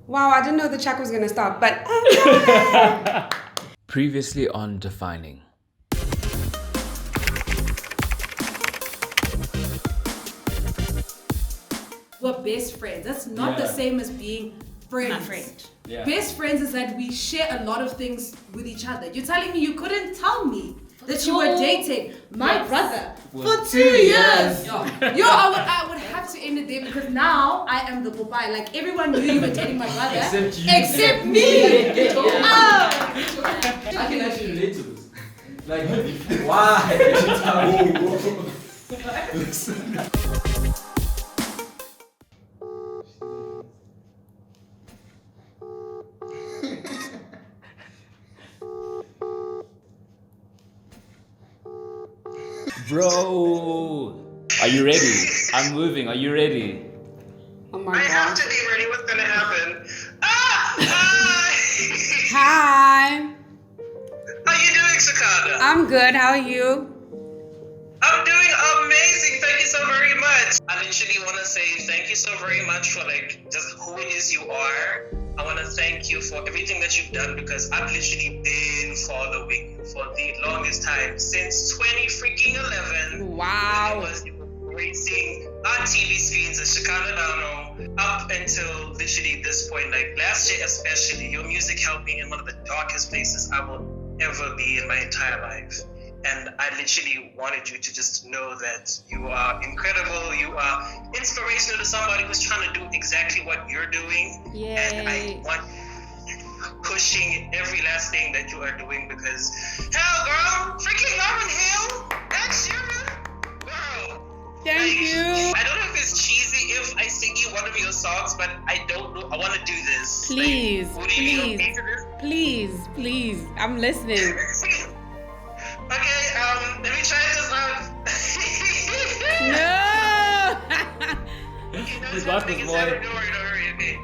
Wow, I didn't know the track was gonna stop, but Previously on Defining. We're best friends. That's not the same as being friends. My friend. Yeah. Best friends is that we share a lot of things with each other. You're telling me you couldn't tell me that you were dating my brother for 2 years. Yo, I would have to end it there because now I am the Popeye. Like everyone knew you were dating my brother. Except me. I can actually relate to this. Like, why did you tell me? Listen. Bro, are you ready? I'm moving. Are you ready? oh my I have god. to be ready. What's gonna happen? Hi! Hi, How you doing, Shekhinah? I'm good. How are you? I'm doing amazing. Thank you so very much. I literally want to say thank you so very much for just who it is you are. I want to thank you for everything that you've done because I've literally been following you for the longest time since 2011. Wow. When it was you were racing on TV screens as Shekhinah Donnell up until literally this point. Like last year especially, your music helped me in one of the darkest places I will ever be in my entire life. And I literally wanted you to just know that you are incredible. You are inspirational to somebody who's trying to do exactly what you're doing. Yay. And I want you pushing every last thing that you are doing because, hell, girl, freaking Lauren Hill, that's you, girl. Thank you. I don't know if it's cheesy if I sing you one of your songs, but I don't know. I want to do this. Please, Would you be please, okay to this? please. I'm listening. Okay, let me try this out. No. This last was more. Don't worry, okay.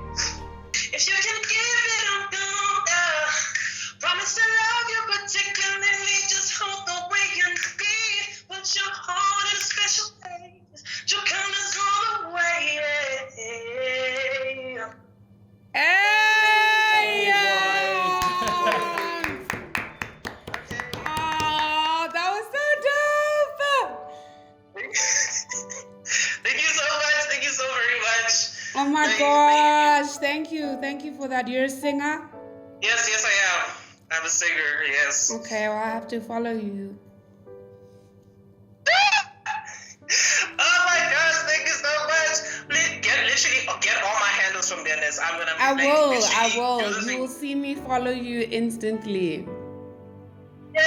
If you can give it, I'm gonna promise to love you particularly. Just hold the way you need. Put your heart in a special place. Your colors all the way. Hey. Oh, that was so dope. Thank you so much. Thank you so very much. Oh my gosh. Thank you for that. You're a singer? Yes, I am. I'm a singer, yes. Okay, well I have to follow you. Oh my gosh, thank you so much. Please get all my handles from Dennis. I'm gonna I will. do the You will see me follow you instantly. Yay!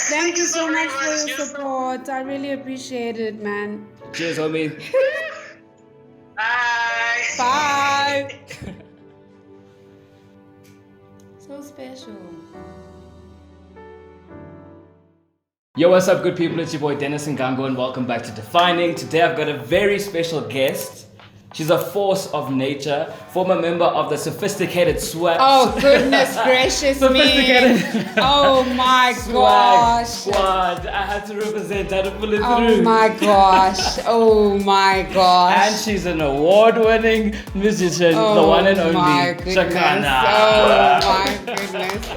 Thank you so much for very your support. I really appreciate it, man. Cheers, homie. Bye. Bye. So special. Yo, what's up, good people? It's your boy Dennis Ngango, and welcome back to Defining. Today I've got a very special guest. She's a force of nature, former member of the Sophisticated Swag. Oh, goodness gracious me. Sophisticated. Oh my Swag gosh. Squad. I had to represent. I had to pull it Oh through. my gosh. Oh my gosh. And she's an award-winning musician, the one and only my goodness. Shekhinah. Oh my goodness.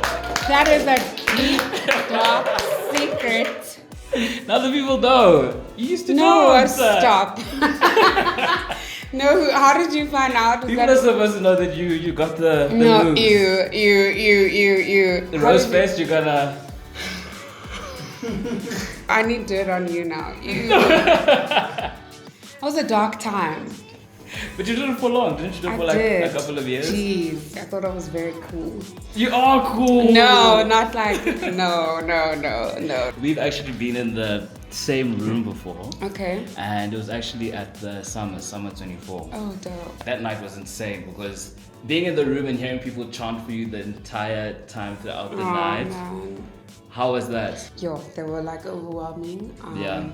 That is a deep, dark secret. Now the people know. You used to No, dance. stop. No, how did you find out? People are supposed to know that you got the No, moves. you. The RoseFest, you're gonna... I need dirt on you now. That was a dark time. But you did it for long, didn't you? Do it for like did. a couple of years? Jeez, I thought I was very cool. You are cool. No, not like, no. We've actually been in the same room before. Okay. And it was actually at the summer 24. Oh, dope. That night was insane because being in the room and hearing people chant for you the entire time throughout the night. Man. How was that? Yo, they were like overwhelming. Yeah.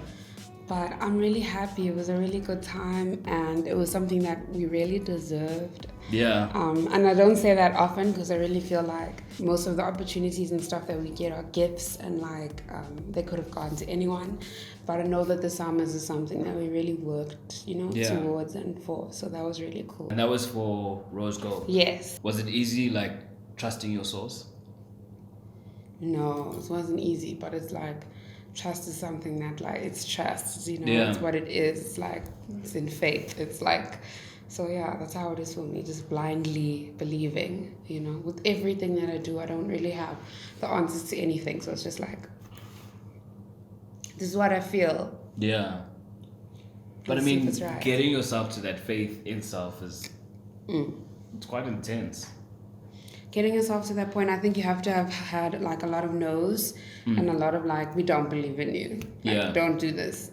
But I'm really happy. It was a really good time, and it was something that we really deserved. Yeah. And I don't say that often because I really feel like most of the opportunities and stuff that we get are gifts, and like they could have gone to anyone. But I know that the summers is something that we really worked, towards and for. So that was really cool. And that was for RoseGold. Yes. Was it easy, like trusting your source? No, it wasn't easy, but it's like trust is something that like it's trust, Yeah. It's what it is. It's like it's in faith. It's like so yeah, that's how it is for me, just blindly believing, with everything that I do. I don't really have the answers to anything, so it's just like this is what I feel. Yeah. But I Let's see mean, if it's right. getting yourself to that faith in self is it's quite intense. Getting yourself to that point, I think you have to have had like a lot of no's and a lot of like, we don't believe in you. Like, don't do this.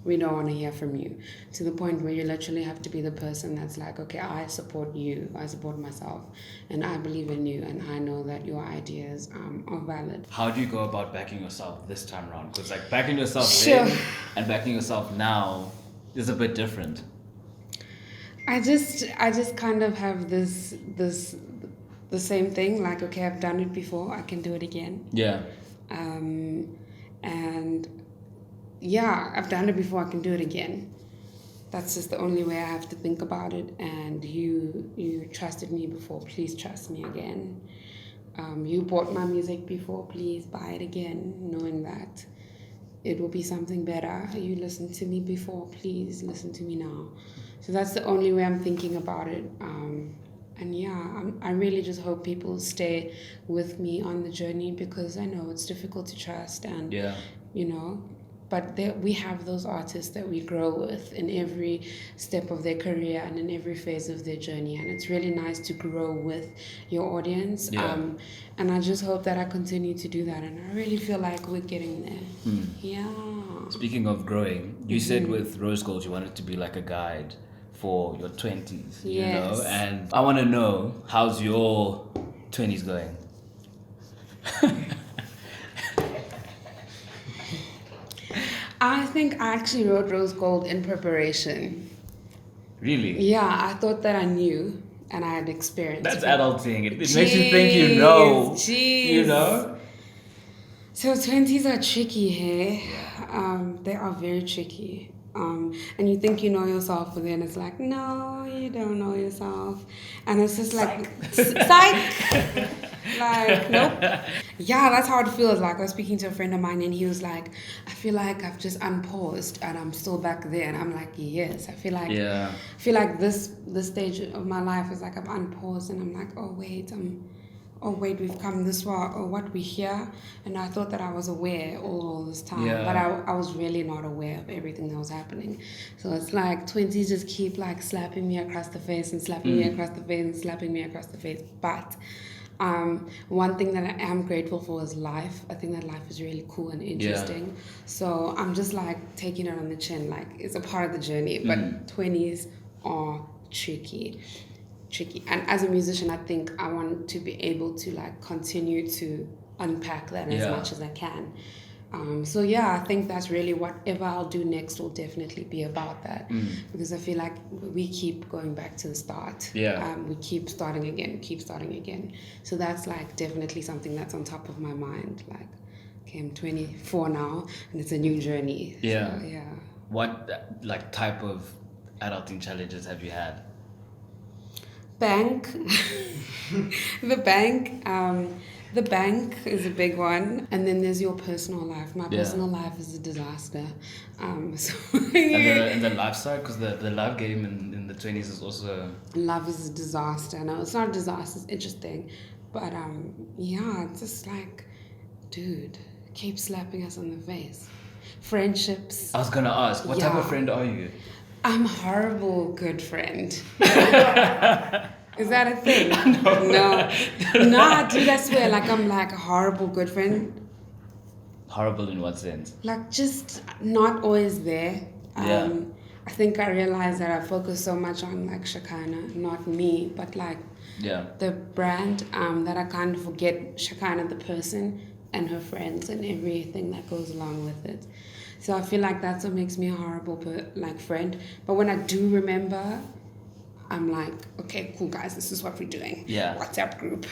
We don't want to hear from you. To the point where you literally have to be the person that's like, okay, I support you, I support myself, and I believe in you, and I know that your ideas are valid. How do you go about backing yourself this time around? Because like backing yourself Sure. then and backing yourself now is a bit different. I just kind of have the same thing, like, okay, I've done it before, I can do it again. Yeah. And yeah, I've done it before, I can do it again. That's just the only way I have to think about it. And you trusted me before, please trust me again. You bought my music before, please buy it again, knowing that it will be something better. You listened to me before, please listen to me now. So that's the only way I'm thinking about it. And yeah, I really just hope people stay with me on the journey, because I know it's difficult to trust, and but we have those artists that we grow with in every step of their career and in every phase of their journey, and it's really nice to grow with your audience. And I just hope that I continue to do that, and I really feel like we're getting there. Yeah. Speaking of growing, you said with RoseGold you wanted to be like a guide for your 20s, Yes. and I want to know, how's your 20s going? I think I actually wrote RoseGold in preparation. Really? Yeah, I thought that I knew and I had experience. That's adulting. It makes you think you know. Jeez. You know? So 20s are tricky, hey? They are very tricky. And you think you know yourself, but then it's like, no, you don't know yourself. And it's just like, psych! Like, nope. Yeah, that's how it feels. Like, I was speaking to a friend of mine, and he was like, I feel like I've just unpaused and I'm still back there. And I'm like, yes, I feel like this stage of my life is like I've unpaused, and I'm like, oh wait, we've come this far, or what, we here? And I thought that I was aware all this time, but I was really not aware of everything that was happening. So it's like 20s just keep like slapping me across the face and slapping me across the face and slapping me across the face. But one thing that I am grateful for is life. I think that life is really cool and interesting. Yeah. So I'm just like taking it on the chin, like it's a part of the journey, but 20s are tricky. And as a musician, I think I want to be able to like continue to unpack that as much as I can. So yeah, I think that's really whatever I'll do next will definitely be about that, because I feel like we keep going back to the start. We keep starting again. So that's like definitely something that's on top of my mind. Like, okay, I'm 24 now, and it's a new journey. Yeah. So, yeah. What like type of adulting challenges have you had? Bank. The bank is a big one, and then there's your personal life. My personal life is a disaster. And the life side, because the love game in the 20s is also... Love is a disaster. No, it's not a disaster, it's interesting. But it's just like, dude, keep slapping us on the face. Friendships. I was gonna ask, what type of friend are you? I'm a horrible good friend. Is that a thing? No, dude, I swear, like I'm like a horrible good friend. Horrible in what sense? Like just not always there. I think I realized that I focus so much on like Shekhinah, not me, but like the brand, that I kind of forget Shekhinah the person and her friends and everything that goes along with it. So I feel like that's what makes me a horrible friend. But when I do remember, I'm like, okay, cool guys, this is what we're doing. Yeah. WhatsApp group.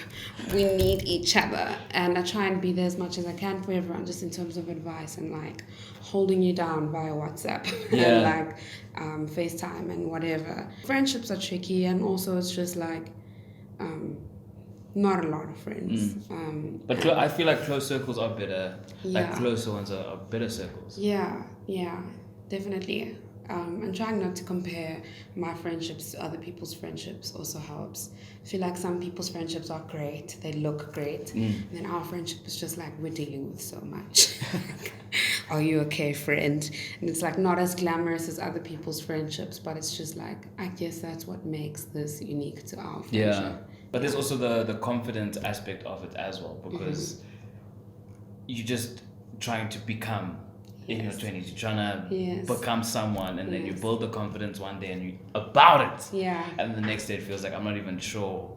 We need each other. And I try and be there as much as I can for everyone, just in terms of advice and like holding you down via WhatsApp and like FaceTime and whatever. Friendships are tricky, and also it's just like not a lot of friends. But I feel like close circles are better. Like Yeah. closer ones are better circles. Yeah, definitely. And trying not to compare my friendships to other people's friendships also helps. I feel like some people's friendships are great, they look great, and then our friendship is just like we're dealing with so much. Are you okay, friend? And it's like not as glamorous as other people's friendships, but it's just like, I guess that's what makes this unique to our friendship. Yeah. But there's also the confident aspect of it as well, because you're just trying to become in your 20s. You're trying to become someone, and then you build the confidence one day and you about it. Yeah. And the next day it feels like I'm not even sure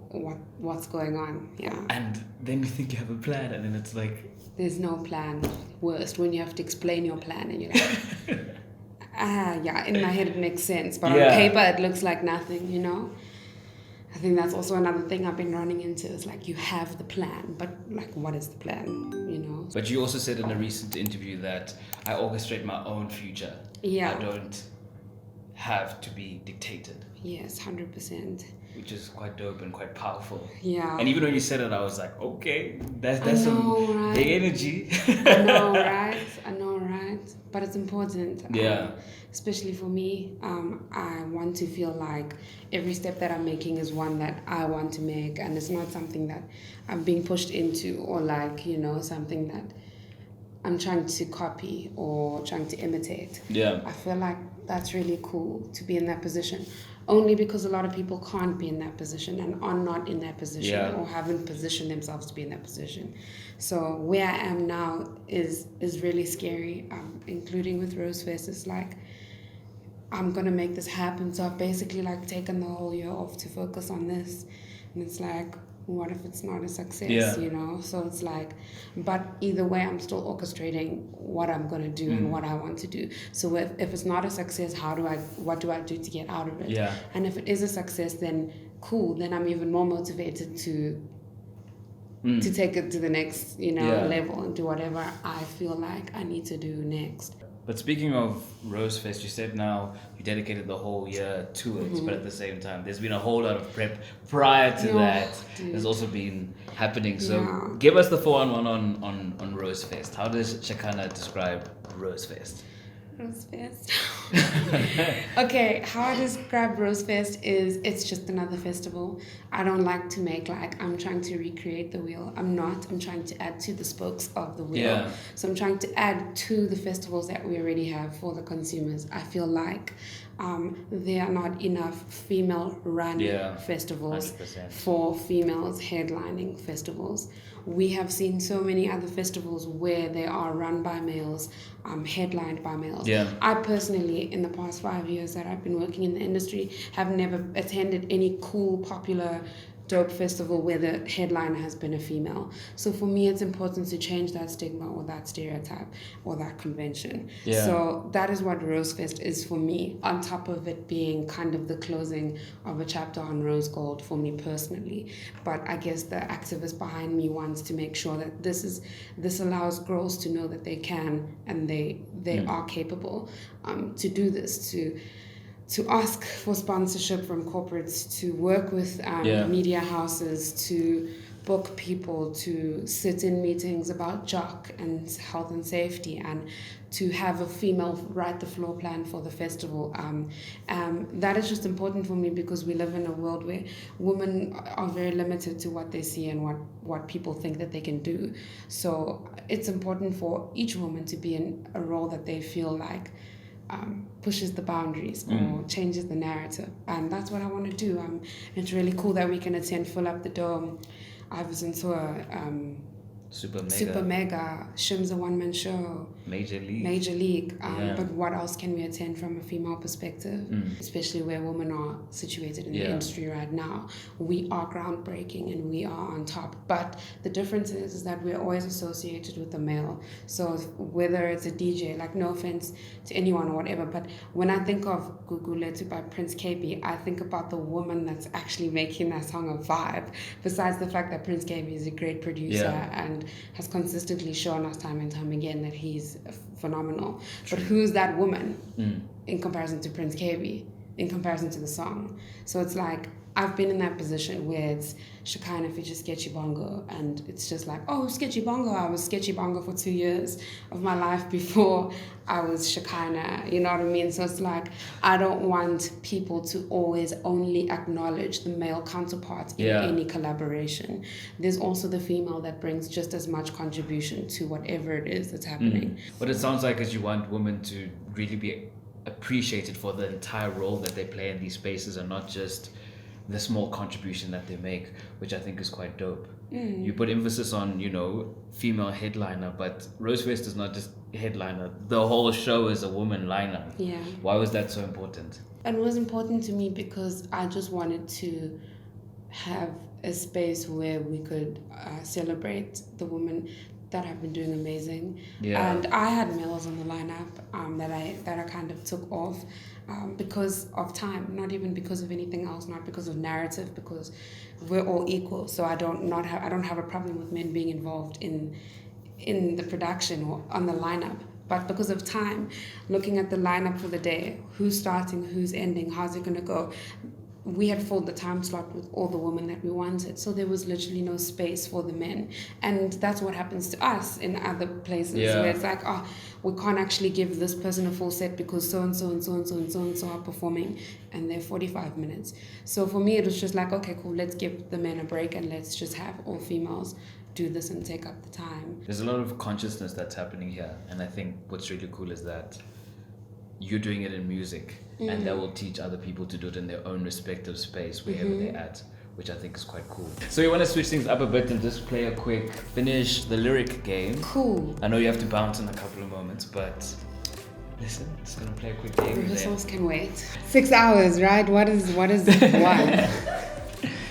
What's going on. Yeah. And then you think you have a plan, and then it's like there's no plan. Worst when you have to explain your plan and you're like, in my head it makes sense, but on paper it looks like nothing, you know? I think that's also another thing I've been running into is like you have the plan, but like what is the plan, you know? But you also said in a recent interview that I orchestrate my own future. Yeah. I don't have to be dictated. Yes, 100%. Which is quite dope and quite powerful. Yeah. And even when you said it, I was like, okay, that's some big energy. I know, right? But it's important. Yeah. Especially for me, I want to feel like every step that I'm making is one that I want to make, and it's not something that I'm being pushed into, or like, you know, something that I'm trying to copy or trying to imitate. Yeah. I feel like that's really cool to be in that position, only because a lot of people can't be in that position and are not in that position or haven't positioned themselves to be in that position. So where I am now is really scary, including with RoseFest. It's like, I'm gonna make this happen. So I've basically like taken the whole year off to focus on this, and it's like, what if it's not a success, you know? So it's like, but either way, I'm still orchestrating what I'm gonna do and what I want to do. So if it's not a success, what do I do to get out of it? Yeah. And if it is a success, then cool. Then I'm even more motivated to take it to the next, you know, level and do whatever I feel like I need to do next. But speaking of RoseFest, you said now you dedicated the whole year to it, but at the same time, there's been a whole lot of prep prior to that. Dude. There's also been happening. So give us the 411 on RoseFest. How does Shekhinah describe RoseFest? RoseFest. Okay, how I describe RoseFest is it's just another festival. I don't like to make like I'm trying to recreate the wheel. I'm not. I'm trying to add to the spokes of the wheel. Yeah. So I'm trying to add to the festivals that we already have for the consumers. I feel like there are not enough female-run festivals 100%. for females headlining festivals. We have seen so many other festivals where they are run by males, headlined by males. Yeah. I personally, in the past 5 years that I've been working in the industry, have never attended any cool, popular, dope festival where the headliner has been a female. So for me, it's important to change that stigma or that stereotype or that convention. Yeah. So that is what RoseFest is for me, on top of it being kind of the closing of a chapter on RoseGold for me personally. But I guess the activist behind me wants to make sure that this allows girls to know that they can and they are capable to do this, to ask for sponsorship from corporates, to work with media houses, to book people, to sit in meetings about jock and health and safety, and to have a female write the floor plan for the festival. That is just important for me because we live in a world where women are very limited to what they see and what people think that they can do. So it's important for each woman to be in a role that they feel like pushes the boundaries or changes the narrative, and that's what I want to do. It's really cool that we can attend Fill Up the Dome. I was into Super Mega, Shim's a one-man show. Major League. Major League. But what else can we attend from a female perspective? Mm. Especially where women are situated in the industry right now. We are groundbreaking and we are on top. But the difference is that we're always associated with the male. So whether it's a DJ, like no offense to anyone or whatever, but when I think of Guguletu by Prince KB, I think about the woman that's actually making that song a vibe. Besides the fact that Prince KB is a great producer and has consistently shown us time and time again that he's phenomenal. True. But who's that woman in comparison to Prince KB, in comparison to the song? So it's like, I've been in that position where it's Shekhinah features Sketchy Bongo, and it's just like, oh, Sketchy Bongo. I was Sketchy Bongo for 2 years of my life before I was Shekhinah, you know what I mean? So it's like, I don't want people to always only acknowledge the male counterpart in any collaboration. There's also the female that brings just as much contribution to whatever it is that's happening. What it sounds like is you want women to really be appreciated for the entire role that they play in these spaces and not just the small contribution that they make, which I think is quite dope. You put emphasis on, you know, female headliner, but RoseFest is not just headliner. The whole show is a woman lineup. Yeah. Why was that so important? It was important to me because I just wanted to have a space where we could celebrate the women that have been doing amazing. Yeah. And I had males on the lineup that I kind of took off because of time, not even because of anything else, not because of narrative, because we're all equal. So I don't have a problem with men being involved in the production or on the lineup. But because of time, looking at the lineup for the day, who's starting, who's ending, how's it gonna go? We had filled the time slot with all the women that we wanted. So there was literally no space for the men. And that's what happens to us in other places where it's like, oh, we can't actually give this person a full set because so-and-so and so-and-so and so-and-so are performing and they're 45 minutes. So for me, it was just like, okay, cool, let's give the men a break and let's just have all females do this and take up the time. There's a lot of consciousness that's happening here. And I think what's really cool is that you're doing it in music and that will teach other people to do it in their own respective space wherever they're at, which I think is quite cool. So we want to switch things up a bit and just play a quick finish the lyric game. Cool. I know you have to bounce in a couple of moments, but listen, just gonna play a quick game. Rehearsals can wait. 6 hours, right? What is what?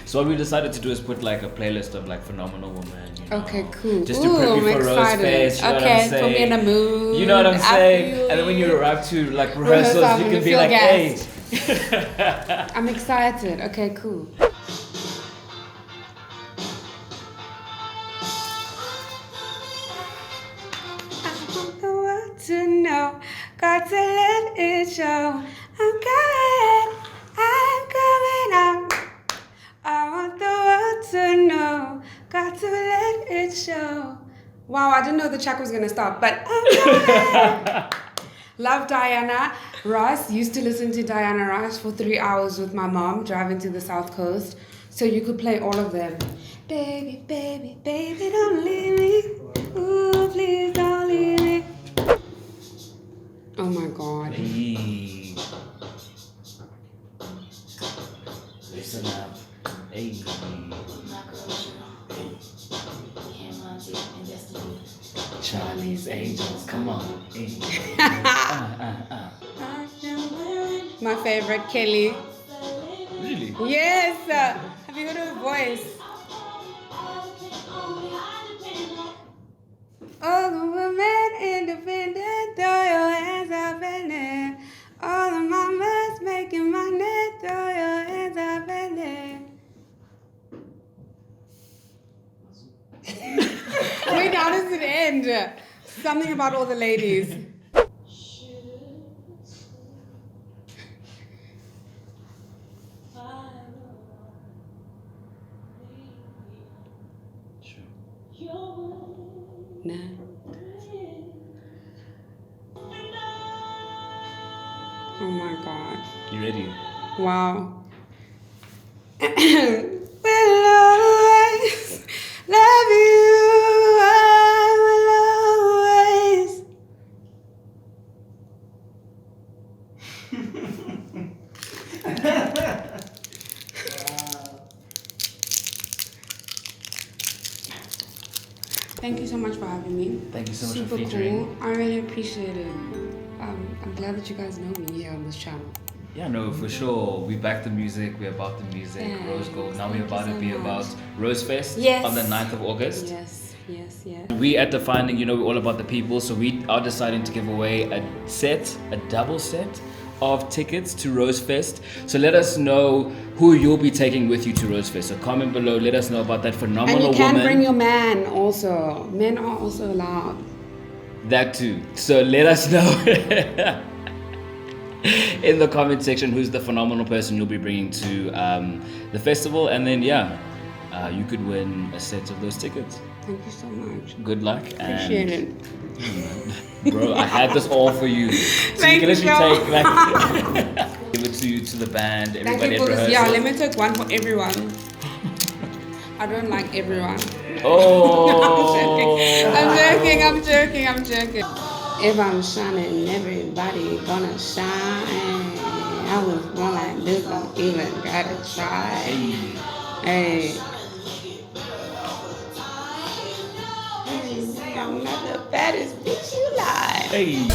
So what we decided to do is put like a playlist of like phenomenal women. You know, okay, cool. Just to prep you for RoseFest. You know what I'm saying? Put me in a mood. You know what I'm saying? And then when you arrive to like rehearsals, you can be like, hey. I'm excited. Okay, cool. I want the world to know, got to let it show. I'm coming out. I want the world to know, got to let it show. Wow, I didn't know the track was gonna stop, but I'm coming. Love Diana Ross. Used to listen to Diana Ross for 3 hours with my mom driving to the South Coast. So you could play all of them. Baby, baby, baby, don't leave me. Ooh, please don't leave me. Oh my God. Hey. Listen up. Hey. Charlie's Angels, come on. Hey. My favorite, Kelly. Really? Yes. Have you heard her voice? All the women independent, throw your hands up in there. All the mamas making money, throw your hands up in there. Wait, how does it end? Something about all the ladies. Nah. Oh my God. You ready? Wow. Will always love you. I will always. Thank you so much for having me. Thank you so much Super for featuring. cool. I really appreciate it. I'm glad that you guys know me here on this channel. Yeah, no, for sure. We back the music. We're about the music. Thanks. RoseGold. Now we're Thank you about to so be much. about RoseFest Yes. on the 9th of August. Yes, yes, yes. We at Defining, you know, we're all about the people, so we are deciding to give away a double set of tickets to RoseFest. So let us know who you'll be taking with you to RoseFest. So comment below, let us know about that phenomenal And you can woman. bring your man also. Men are also allowed. That too. So let us know in the comment section who's the phenomenal person you'll be bringing to the festival, and then you could win a set of those tickets. Thank you so much. Good luck. Appreciate it. Bro, I had this all for you. So Thank you can you, literally Joe. take give it to the band, Thank everybody you at for this. rehearsal. Yeah, let me take one for everyone. I don't like everyone. Oh. I'm joking. If I'm shining, everybody gonna shine. I was born like this, don't even gotta try. Hey. I'm not the baddest bitch you like. Hey.